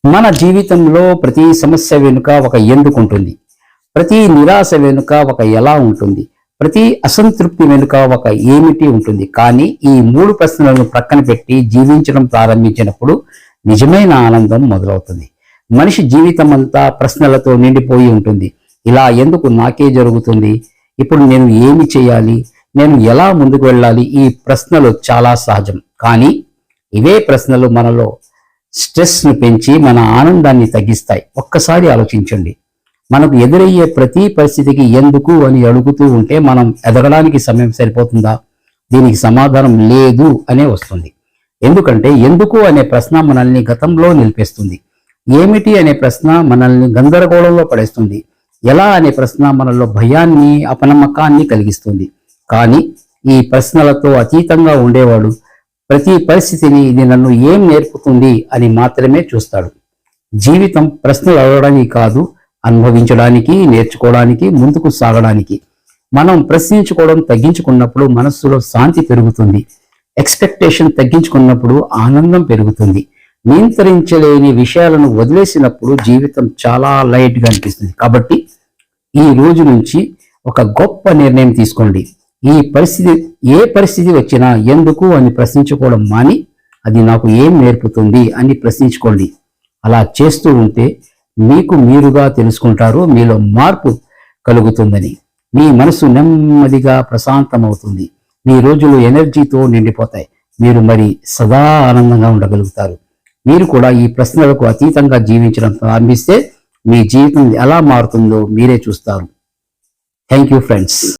మన జీవితంలో ప్రతి సమస్య వెనుక ఒక ఎందుకు ఉంటుంది. ప్రతి నిరాశ వెనుక ఒక ఎలా ఉంటుంది. ప్రతి అసంతృప్తి వెనుక ఒక ఏమిటి ఉంటుంది. కానీ ఈ 3 ప్రశ్నలను ప్రక్కన పెట్టి జీవించడం ప్రారంభించినప్పుడు నిజమైన ఆనందం మొదలవుతుంది. మనిషి జీవితం అంతా ప్రశ్నలతో నిండిపోయి ఉంటుంది. ఇలా ఎందుకు నాకే జరుగుతుంది, ఇప్పుడు నేను ఏమి చేయాలి, నేను ఎలా ముందుకు వెళ్ళాలి, ఈ ప్రశ్నలు చాలా సహజం. కానీ ఇవే ప్రశ్నలు మనలో స్ట్రెస్ను పెంచి మన ఆనందాన్ని తగ్గిస్తాయి. ఒక్కసారి ఆలోచించండి. మనకు ఎదురయ్యే ప్రతి పరిస్థితికి ఎందుకు అని అడుగుతూ ఉంటే మనం ఎదగడానికి సమయం సరిపోతుందా? దీనికి సమాధానం లేదు అనే వస్తుంది. ఎందుకంటే ఎందుకు అనే ప్రశ్న మనల్ని గతంలో నిలిపేస్తుంది. ఏమిటి అనే ప్రశ్న మనల్ని గందరగోళంలో పడేస్తుంది. ఎలా అనే ప్రశ్న మనలో భయాన్ని, అపనమ్మకాన్ని కలిగిస్తుంది. కానీ ఈ ప్రశ్నలతో అతీతంగా ఉండేవాడు ప్రతి పరిస్థితిని ఇది నన్ను ఏం నేర్పుతుంది అని మాత్రమే చూస్తాడు. జీవితం ప్రశ్నలు అడగడానికి కాదు, అనుభవించడానికి, నేర్చుకోవడానికి, ముందుకు సాగడానికి. మనం ప్రశ్నించుకోవడం తగ్గించుకున్నప్పుడు మనస్సులో శాంతి పెరుగుతుంది. ఎక్స్పెక్టేషన్ తగ్గించుకున్నప్పుడు ఆనందం పెరుగుతుంది. నియంత్రించలేని విషయాలను వదిలేసినప్పుడు జీవితం చాలా లైట్గా అనిపిస్తుంది. కాబట్టి ఈ రోజు నుంచి ఒక గొప్ప నిర్ణయం తీసుకోండి. ఏ పరిస్థితి వచ్చినా ఎందుకు అని ప్రశ్నించుకోవడం మాని అది నాకు ఏం నేర్పుతుంది అని ప్రశ్నించుకోండి. అలా చేస్తూ ఉంటే మీకు మీరుగా తెలుసుకుంటారు, మీలో మార్పు కలుగుతుందని. మీ మనసు నెమ్మదిగా ప్రశాంతమవుతుంది. మీ రోజులు ఎనర్జీతో నిండిపోతాయి. మీరు మరి సదా ఆనందంగా ఉండగలుగుతారు. మీరు కూడా ఈ ప్రశ్నలకు అతీతంగా జీవించడం ప్రారంభిస్తే మీ జీవితం ఎలా మారుతుందో మీరే చూస్తారు. Thank you friends.